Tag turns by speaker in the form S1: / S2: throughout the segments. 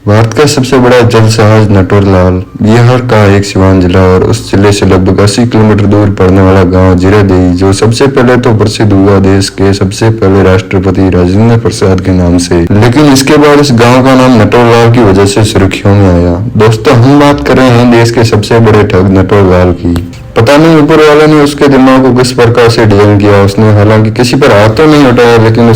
S1: भारत का सबसे बड़ा जलजहाज नटवरलाल बिहार का एक सीवान जिला और उस जिले से लगभग 80 किलोमीटर दूर पड़ने वाला गांव जीरादेई, जो सबसे पहले तो प्रसिद्ध हुआ देश के सबसे पहले राष्ट्रपति राजेंद्र प्रसाद के नाम से, लेकिन इसके बाद इस गांव का नाम नटवरलाल की वजह से सुर्खियों में आया। दोस्तों, हम बात कर रहे हैं देश के सबसे बड़े ठग नटवरलाल की। पता नहीं ऊपर वाले ने उसके दिमाग को किस प्रकार से डिजाइन किया। उसने हालांकि किसी पर हाथ तो नहीं उठाया, लेकिन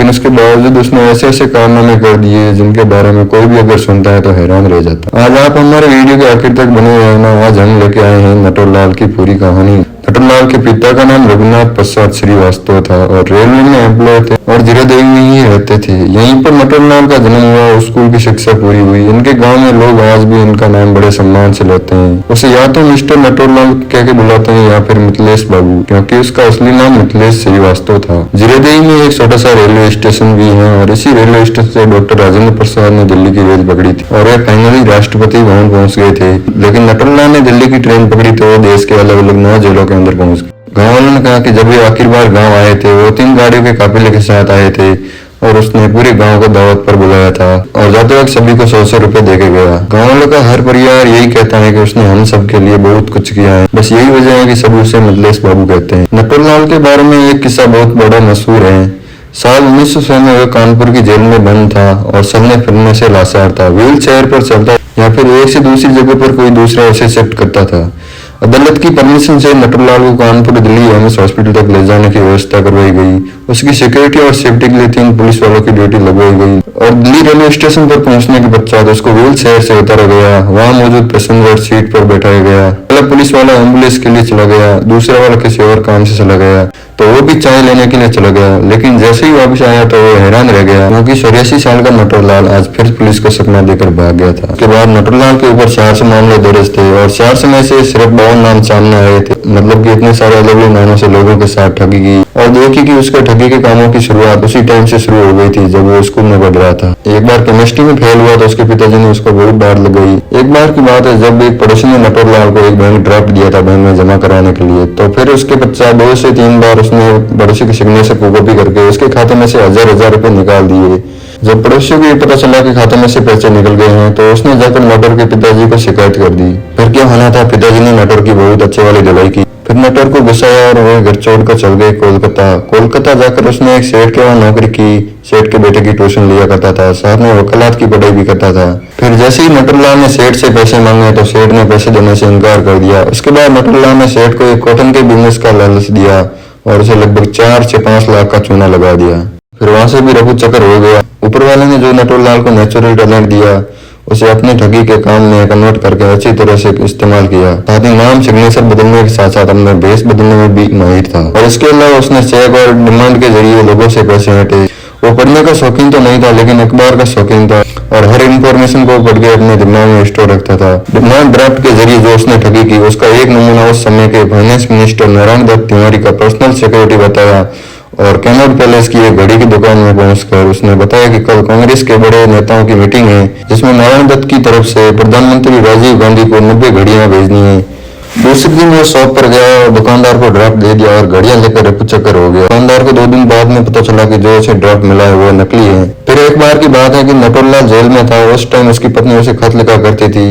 S1: उसके बावजूद उसने ऐसे ऐसे कारनामे कर दिए जिनके बारे में कोई भी अगर सुनता है तो हैरान रह जाता। आज आप हमारे वीडियो के आखिर तक बने रहना। आज हम लेके आए हैं नटवरलाल की पूरी कहानी। नटवरलाल के पिता का नाम रघुनाथ प्रसाद श्रीवास्तव था और रेलवे में एम्प्लॉय थे और जीरादेई में ही रहते थे। यहीं पर नटवरलाल का जन्म हुआ और स्कूल की शिक्षा पूरी हुई। इनके गांव में लोग आज भी इनका नाम बड़े सम्मान से लेते हैं। उसे या तो मिस्टर नटवरलाल कह के बुलाते हैं या फिर मिथिलेश बाबू, क्योंकि उसका असली नाम मिथिलेश श्रीवास्तव था। जीरादेई में एक छोटा सा रेलवे स्टेशन भी है और इसी रेलवे स्टेशन से डॉक्टर राजेंद्र प्रसाद ने दिल्ली की रेल पकड़ी थी और वे फाइनली राष्ट्रपति भवन पहुंच गए थे। लेकिन नटवरलाल ने दिल्ली की ट्रेन पकड़ी तो वो देश के अलग अलग 9 जिलों के अंदर पहुंच गए। गाँव वालों ने कहा कि जब वे आखिर बार गाँव आए थे, वो 3 गाड़ियों के काफिले के साथ आए थे और उसने पूरे गांव को दावत पर बुलाया था और जाते वक्त सभी को 100 रुपए देके गया। गांव वालों का हर परिवार यही कहता है कि उसने हम सब के लिए बहुत कुछ किया है। बस यही वजह है कि सब उसे मिथिलेश बाबू कहते हैं। नटवरलाल के बारे में एक किस्सा बहुत बड़ा मशहूर है। साल 1900 में वह कानपुर की जेल में बंद था और चलने फिरने से लाचार था। व्हील चेयर पर चलता या फिर एक से दूसरी जगह पर कोई दूसरा उसे शिफ्ट करता था। अदालत की परमिशन से नटवरलाल को कानपुर दिल्ली एम्स हॉस्पिटल तक ले जाने की व्यवस्था करवाई गई। उसकी सिक्योरिटी और सेफ्टी के लिए 3 पुलिस वालों की ड्यूटी लगवाई गई और दिल्ली रेलवे स्टेशन पर पहुंचने के पश्चात उसको व्हील चेयर से उतारा गया। वहां मौजूद पैसेंजर सीट पर बैठाया गया। पहला पुलिस वाला एम्बुलेंस के लिए चला गया, दूसरा वाला किसी और काम से चला गया तो वो भी चाय लेने के लिए चला गया। लेकिन जैसे ही वापस आया तो वो हैरान रह गया, क्योंकि 84 साल का नटवरलाल आज फिर पुलिस को सपना देकर भाग गया था। उसके बाद नटवरलाल के ऊपर 400 मामले दर्ज थे और 400 में से सिर्फ 52 नाम सामने आए थे। मतलब कि इतने सारे अलग अलग नामों से लोगों के साथ ठगी की और देखी कि उसके ठगी के कामों की शुरुआत उसी टाइम से शुरू हो गई थी जब वो स्कूल में पढ़ रहा था। एक बार केमिस्ट्री में फेल हुआ तो उसके पिताजी ने उसको बहुत डांट लगाई। एक बार की बात है जब एक पड़ोसी ने नटवरलाल को एक बैंक ड्राफ्ट दिया था बैंक में जमा कराने के लिए, तो फिर उसके पश्चात 2 से 3 बार उसने पड़ोसी के सिग्नेचर को कॉपी करके उसके खाते में से हजार रुपए निकाल दिए। जब पड़ोसियों को ये पता चला कि खाते में से पैसे निकल गए हैं तो उसने जाकर नटवर के पिताजी को शिकायत कर दी। फिर क्या होना था, पिताजी ने नटवर की बहुत अच्छे वाली दवाई की। फिर नटवर को गुस्सा आया और वह घर छोड़कर चल गए कोलकाता जाकर उसने एक सेठ के वहां नौकरी की। सेठ के बेटे की ट्यूशन लिया करता था, साथ में वकालत की पढ़ाई भी करता था। फिर जैसे ही नटवरलाल ने सेठ से पैसे मांगे तो सेठ ने पैसे देने से इनकार कर दिया। उसके बाद नटवरलाल ने सेठ को एक कॉटन के बिजनेस का लालच दिया और उसे लगभग 4 से 5 लाख का चूना लगा दिया। फिर वहां से भी रफू चक्कर हो गया। ऊपर वाले ने जो नटवरलाल को नेचुरल टैलेंट दिया उसे अपनी ठगी के काम में कन्वर्ट करके अच्छी तरह से इस्तेमाल किया। साथ ही नाम सिग्नेचर बदलने के साथ साथ अपने भेष बदलने में भी माहिर था और इसके अलावा उसने चेक और डिमांड के जरिए लोगों से पैसे हटे। वो पढ़ने का शौकीन तो नहीं था, लेकिन अखबार का शौकीन था और हर इंफॉर्मेशन को पढ़ के अपने दिमाग में स्टोर रखता था। डिमांड ड्राफ्ट के जरिए जो उसने ठगी की उसका एक नमूना उस समय के फाइनेंस मिनिस्टर नारायण दत्त तिवारी का पर्सनल सिक्योरिटी बताया और कैनॉट पैलेस की एक घड़ी की दुकान में पहुंचकर उसने बताया कि कल कांग्रेस के बड़े नेताओं की मीटिंग है जिसमें नारायण दत्त की तरफ से प्रधानमंत्री राजीव गांधी को 90 घड़ियां भेजनी है। दूसरे दिन वो शॉप पर गया और दुकानदार को ड्राफ्ट दे दिया और घड़ियां लेकर रफू चक्कर हो गया। दुकानदार को 2 दिन बाद में पता चला कि जो उसे ड्राफ्ट मिला है वो नकली है। फिर एक बार की बात है कि नटवरलाल जेल में था। उस टाइम उसकी पत्नी उसे खत लिखा करती थी।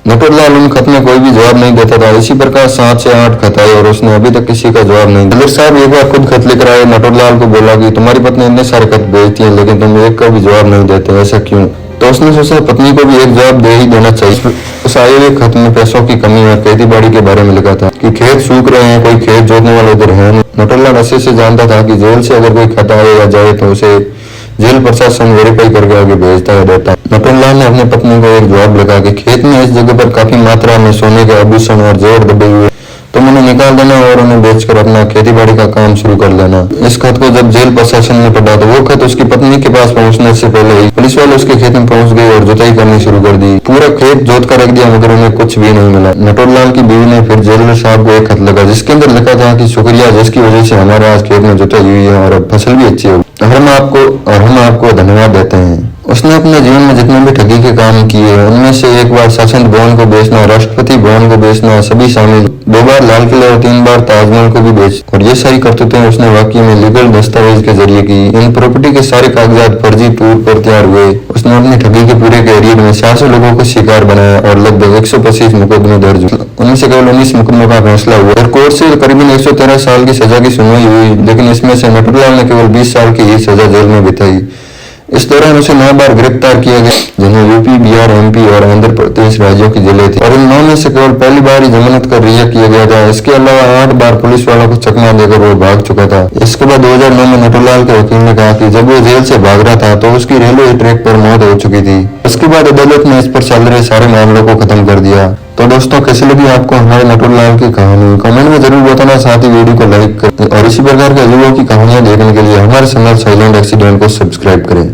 S1: नटवरलाल उन खत में कोई भी जवाब नहीं देता था। इसी प्रकार 7 से 8 खत आए और उसने अभी तक किसी का जवाब नहीं दिया। साहब एक बार खुद खत लेकर आए, नटवरलाल को बोला कि तुम्हारी पत्नी इतने सारे खत भेजती है लेकिन तुम एक का भी जवाब नहीं देते, ऐसा क्यों? तो उसने सोचा पत्नी को भी एक जवाब दे ही देना चाहिए। उस आए हुए खत में पैसों की कमी और खेती बाड़ी के बारे में लिखा था कि खेत सूख रहे हैं, कोई खेत जोतने वाला उधर है नहीं। नटवरलाल अच्छे से जानता था कि जेल से अगर कोई खत आए या जाए तो उसे जेल प्रशासन वेरीफाई करके आगे भेजता है देता। नटवरलाल ने अपनी पत्नी को एक जवाब लिखा कि खेत में इस जगह पर काफी मात्रा में सोने के आभूषण और जेवर दबे हुए, तो उन्हें निकाल देना और उन्हें बेचकर अपना खेती बाड़ी का काम शुरू कर लेना। इस खत को जब जेल प्रशासन ने पढ़ा तो वो खत उसकी पत्नी के पास पहुंचने से पहले ही पुलिस वाले उसके खेत में पहुंच गए और जुताई करनी शुरू कर दी। पूरा खेत जोत कर रख दिया मगर उन्हें कुछ भी नहीं मिला। नटवरलाल की बीवी ने फिर जेलर साहब को एक खत लगा जिसके अंदर लिखा था कि शुक्रिया, जिसकी वजह से हमारे आज खेत में जुताई हुई है और अब फसल भी अच्छी होगी। हम आपको धन्यवाद देते हैं। उसने अपने जीवन में जितने भी ठगी के काम किए उनमें से एक बार शासन भवन को बेचना, राष्ट्रपति भवन को बेचना सभी शामिल। 2 बार लाल किले और 3 बार ताजमहल को भी बेच और ये सारी करतूतें उसने वाकई में लीगल दस्तावेज के जरिए की। इन प्रॉपर्टी के सारे कागजात फर्जी तौर पर तैयार हुए। उसने अपनी ठगी के पूरे के एरिया ने 400 लोगों को शिकार बनाया और लगभग 125 मुकदमे दर्ज हुए। उनमें से केवल 19 मुकदमों का फैसला हुआ और कोर्ट से करीबन 113 साल की सजा की सुनवाई हुई, लेकिन इसमें से नटवरलाल ने केवल 20 साल की ही सजा जेल में बिताई। इस दौरान उसे 9 बार गिरफ्तार किया गया, जिन्हें यूपी, बिहार, एमपी और आंध्र प्रदेश राज्यों की जेलें थी और इन 9 में से केवल पहली बार ही जमानत कर रिहा किया गया था। इसके अलावा 8 बार पुलिस वालों को चकमा देकर वो भाग चुका था। इसके बाद 2009 में नटवरलाल के वकील ने कहा कि जब वो जेल से भाग रहा था तो उसकी रेलवे ट्रैक पर मौत हो चुकी थी। उसके बाद अदालत ने इस पर चल रहे सारे मामलों को खत्म कर दिया। तो दोस्तों, कैसी लगी आपको हमारे नटवरलाल की कहानी? कमेंट में जरूर बताना, साथ ही वीडियो को लाइक करें और इसी प्रकार के अजूबों की कहानियां देखने के लिए हमारे चैनल साइलेंट एक्सीडेंट को सब्सक्राइब करें।